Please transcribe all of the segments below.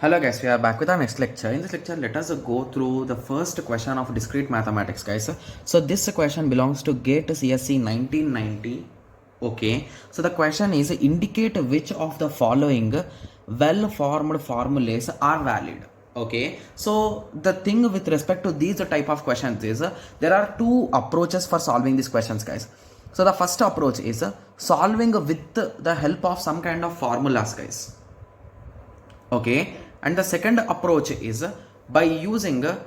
Hello guys, we are back with our next lecture. In this lecture, let us go through the first question of discrete mathematics, guys. So this question belongs to GATE CSC 1990. Okay, so the question is indicate which of the following well-formed formulas are valid. Okay, so the thing with respect to these type of questions is there are two approaches for solving these questions, guys. So the first approach is solving with the help of some kind of formulas, guys. Okay, and the second approach is by using a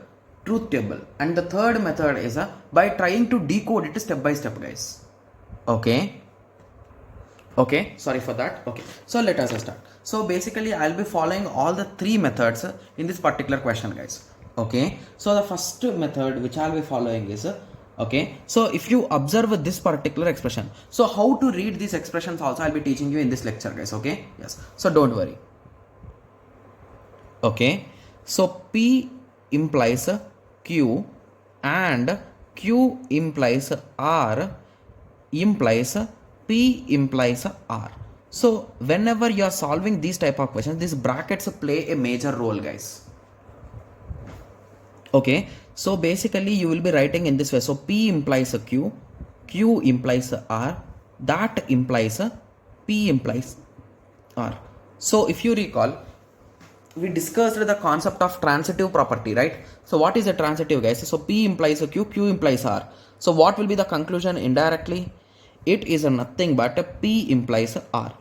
truth table, and the third method is by trying to decode it step by step, guys. Okay, sorry for that. Okay, so let us start. So basically I'll be following all the three methods in this particular question, guys. Okay, so the first method which I'll be following is okay, so if you observe this particular expression, so how to read these expressions also I'll be teaching you in this lecture, guys. Okay, yes, so don't worry. Okay, so P implies Q and Q implies R implies P implies R. So whenever you are solving these type of questions, these brackets play a major role, guys. Okay, so basically you will be writing in this way. So P implies Q, Q implies R, that implies P implies R. So if you recall, we discussed the concept of transitive property, right? So what is a transitive, guys? So P implies Q, Q implies R. So what will be the conclusion indirectly? It is nothing but P implies R,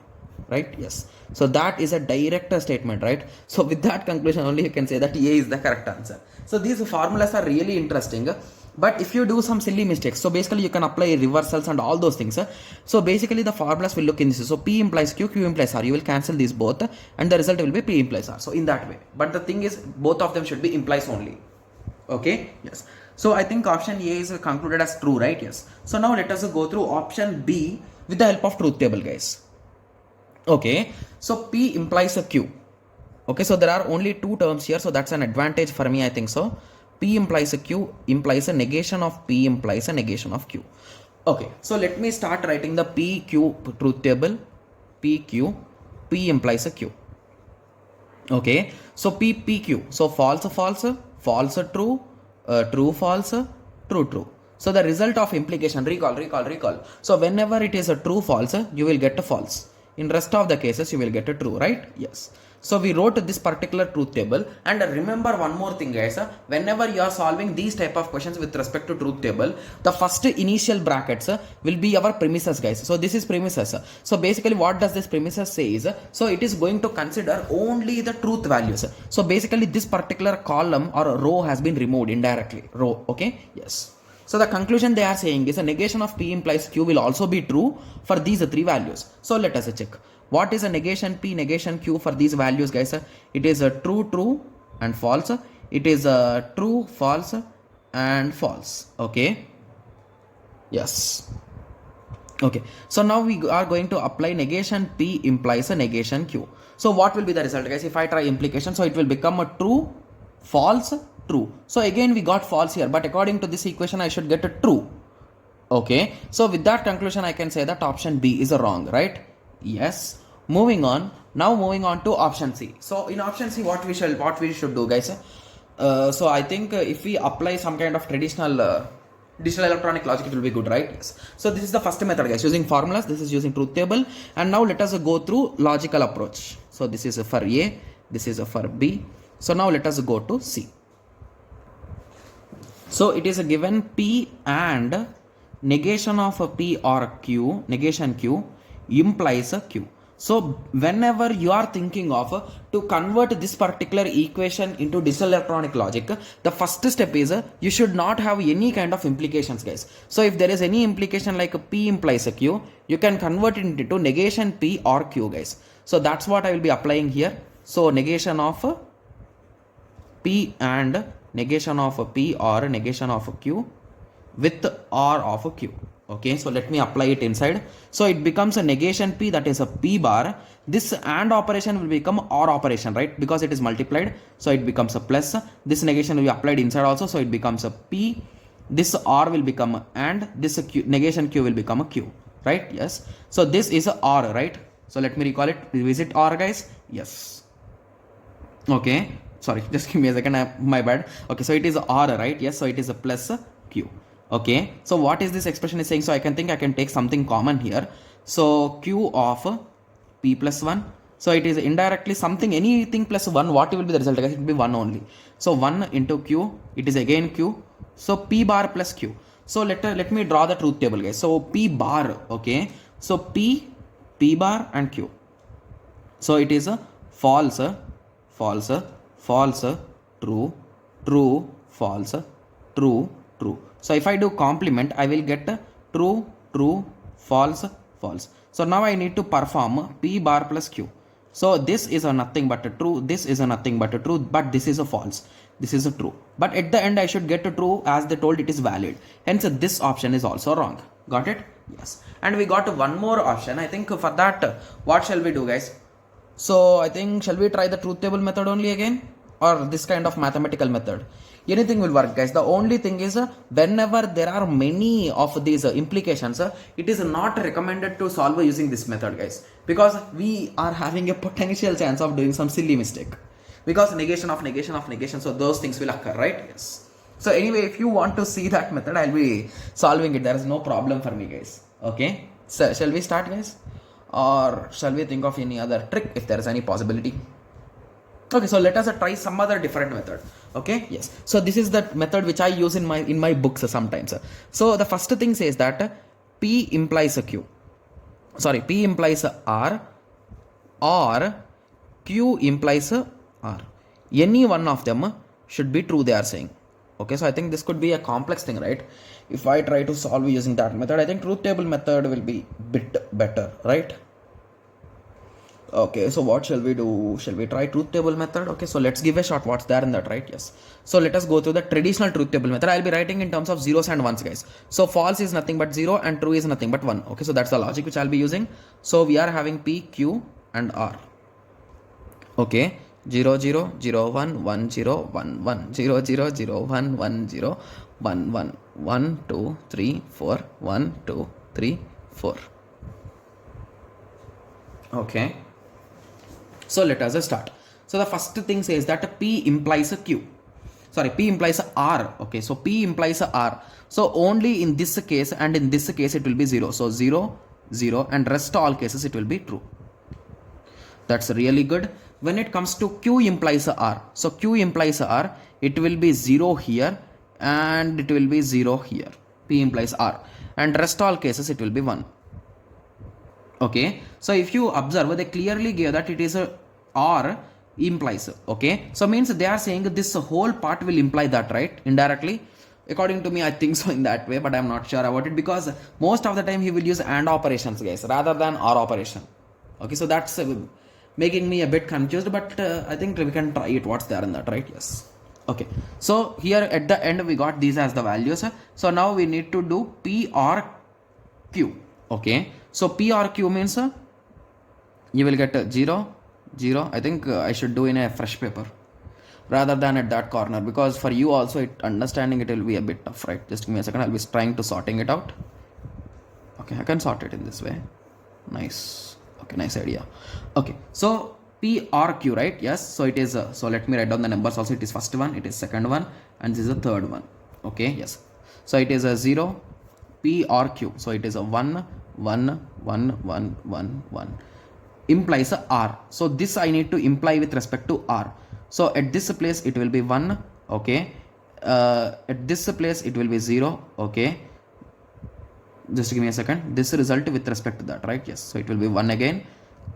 right? Yes. So that is a direct statement, right? So with that conclusion only you can say that A is the correct answer. So these formulas are really interesting. But if you do some silly mistakes, so basically you can apply reversals and all those things. So basically the formulas will look in this. So P implies Q, Q implies R. You will cancel these both and the result will be P implies R. So in that way. But the thing is both of them should be implies only. Okay, yes. So I think option A is concluded as true, right? Yes. So now let us go through option B with the help of truth table, guys. Okay, so P implies a Q. Okay, so there are only two terms here, so that's an advantage for me, I think so. P implies a Q implies a negation of P implies a negation of Q. Okay, so let me start writing the PQ truth table. PQ, P implies a Q. Okay, so PQ, so false, false, false, true, true, false, true, true. So the result of implication, recall. So whenever it is a true, false, you will get a false. In rest of the cases, you will get a true, right? Yes. So we wrote this particular truth table, and remember one more thing, guys. Whenever you are solving these type of questions with respect to truth table, the first initial brackets will be our premises, guys. So this is premises. So basically what does this premises say is, so it is going to consider only the truth values. So basically this particular column or row has been removed indirectly. Row, okay? Yes. So the conclusion they are saying is a negation of P implies Q will also be true for these three values. So let us check. What is a negation P, negation Q for these values, guys? It is a true, true and false. It is a true, false and false. Okay. Yes. Okay. So now we are going to apply negation P implies a negation Q. So what will be the result, guys? If I try implication, so it will become a true, false, true. So again we got false here, but according to this equation I should get a true. Okay, so with that conclusion I can say that option B is wrong, right? Yes. Moving on, now moving on to option C. So in option C what we should do, guys? So I think if we apply some kind of traditional digital electronic logic, it will be good, right? Yes. So this is the first method, guys, using formulas. This is using truth table, and now let us go through logical approach. So this is for A, this is for B. So now let us go to C. So it is a given P and negation of a P or Q, negation Q implies a Q. So whenever you are thinking of to convert this particular equation into digital electronic logic, the first step is you should not have any kind of implications, guys. So if there is any implication like P implies a Q, you can convert it into negation P or Q, guys. So that's what I will be applying here. So negation of P and negation of P or negation of Q with R of Q. Okay, so let me apply it inside. So it becomes a negation P, that is a P bar. This AND operation will become OR operation, right? Because it is multiplied. So it becomes a plus. This negation will be applied inside also. So it becomes a P. This R will become AND. This Q, negation Q will become a Q, right? Yes. So this is a R, right? So let me recall it. Is it R, guys? Yes. Okay, sorry, just give me a second, my bad. Okay, so it is R, right? Yes, so it is a plus Q. Okay, so what is this expression is saying? So I can think I can take something common here. So Q of P plus 1. So it is indirectly something, anything plus 1, what will be the result? Guys, it will be 1 only. So 1 into Q, it is again Q. So P bar plus Q. So let me draw the truth table, guys. So P bar, okay. So P bar and Q. So it is a false, false, false, true, true, false, true, true. So if I do complement, I will get true, true, false, false. So now I need to perform P bar plus Q. So this is a nothing but a true, this is a nothing but a true, but this is a false, this is a true. But at the end I should get a true as they told it is valid. Hence this option is also wrong. Got it? Yes. And we got one more option. I think for that, what shall we do, guys? So I think, shall we try the truth table method only again, or this kind of mathematical method? Anything will work, guys. The only thing is whenever there are many of these implications, it is not recommended to solve using this method, guys, because we are having a potential chance of doing some silly mistake, because negation of negation of negation, so those things will occur, right? Yes. So anyway, if you want to see that method, I'll be solving it. There is no problem for me, guys. Okay, so shall we start, guys, or shall we think of any other trick if there is any possibility? Okay, so let us try some other different method. Okay, yes, so this is the method which I use in my books sometimes. So the first thing says that P implies a Q, sorry, P implies a R, or Q implies a R. Any one of them should be true, they are saying. Okay, so I think this could be a complex thing, right? If I try to solve using that method, I think truth table method will be bit better, right? Okay, so what shall we do? Shall we try truth table method? Okay, so let's give a shot what's there in that, right? Yes. So let us go through the traditional truth table method. I'll be writing in terms of zeros and ones, guys. So false is nothing but 0 and true is nothing but 1. Okay, so that's the logic which I'll be using. So we are having P, Q and R. Okay, 0 0 0 1 1 0 1 1 0 0 0 1 1 0 1 1 1 2 3 4 1 2 3 4. Okay, so let us start. So the first thing says that P implies a Q, sorry, P implies a R. Okay, so P implies a R. So only in this case and in this case it will be 0. So 0 0 and rest all cases it will be true. That's really good. When it comes to Q implies a R, so Q implies a R, it will be 0 here and it will be 0 here. P implies R, and rest all cases it will be 1. Okay, so if you observe, they clearly gave that it is a R implies. Okay, so means they are saying this whole part will imply that, right? Indirectly, according to me, I think so in that way, but I'm not sure about it, because most of the time he will use AND operations, guys, rather than OR operation. Okay, so that's making me a bit confused, but I think we can try it what's there in that, right? Yes. Okay, so here at the end we got these as the values. So now we need to do P or Q. Okay, so P or Q means you will get 0 0. I think I should do in a fresh paper rather than at that corner, because for you also understanding it will be a bit tough, right? Just give me a second, I'll be trying to sorting it out. Okay, I can sort it in this way. Nice. Okay, nice idea. Okay, so P or Q, right? Yes, so it is so let me write down the numbers also. It is first one, it is second one, and this is the third one. Okay, yes, so it is a 0 P or Q, so it is a 1 1 1 1 1 1 implies a R. So this I need to imply with respect to R. So at this place it will be 1. Okay, at this place it will be 0. Okay, just give me a second, this result with respect to that, right? Yes, so it will be 1 again.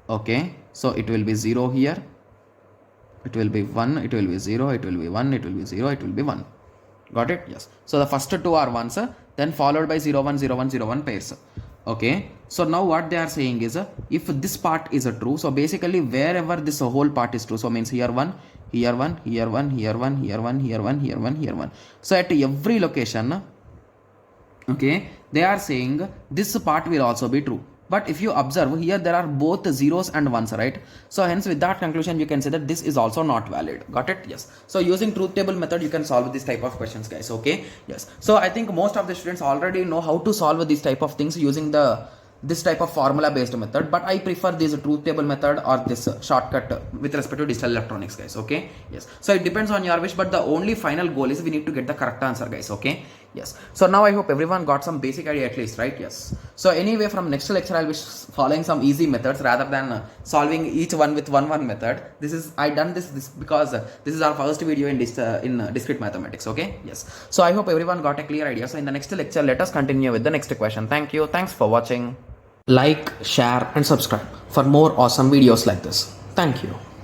Okay, so it will be 0 here, it will be 1, it will be 0, it will be 1, it will be 0, it will be 1. Got it? Yes. So the first two are 1s, then followed by 0 1 0 1 0 1 pairs. Okay, so now what they are saying is if this part is a true, so basically wherever this whole part is true, so means here 1 here 1 here 1 here 1 here 1 here 1 here 1 here 1, so at every location, okay, they are saying this part will also be true. But if you observe here, there are both zeros and ones, right? So hence with that conclusion you can say that this is also not valid. Got it? Yes. So using truth table method you can solve this type of questions, guys. Okay, yes. So I think most of the students already know how to solve these type of things using the this type of formula based method, but I prefer this truth table method or this shortcut with respect to digital electronics, guys. Okay, yes, so it depends on your wish, but the only final goal is we need to get the correct answer, guys. Okay, yes, so now I hope everyone got some basic idea at least, right? Yes, so anyway, from next lecture I'll be following some easy methods rather than solving each one with one method. This is I done this because this is our first video in discrete mathematics. Okay, yes, so I hope everyone got a clear idea. So in the next lecture let us continue with the next question. Thank you, thanks for watching. Like, share and subscribe for more awesome videos like this. Thank you.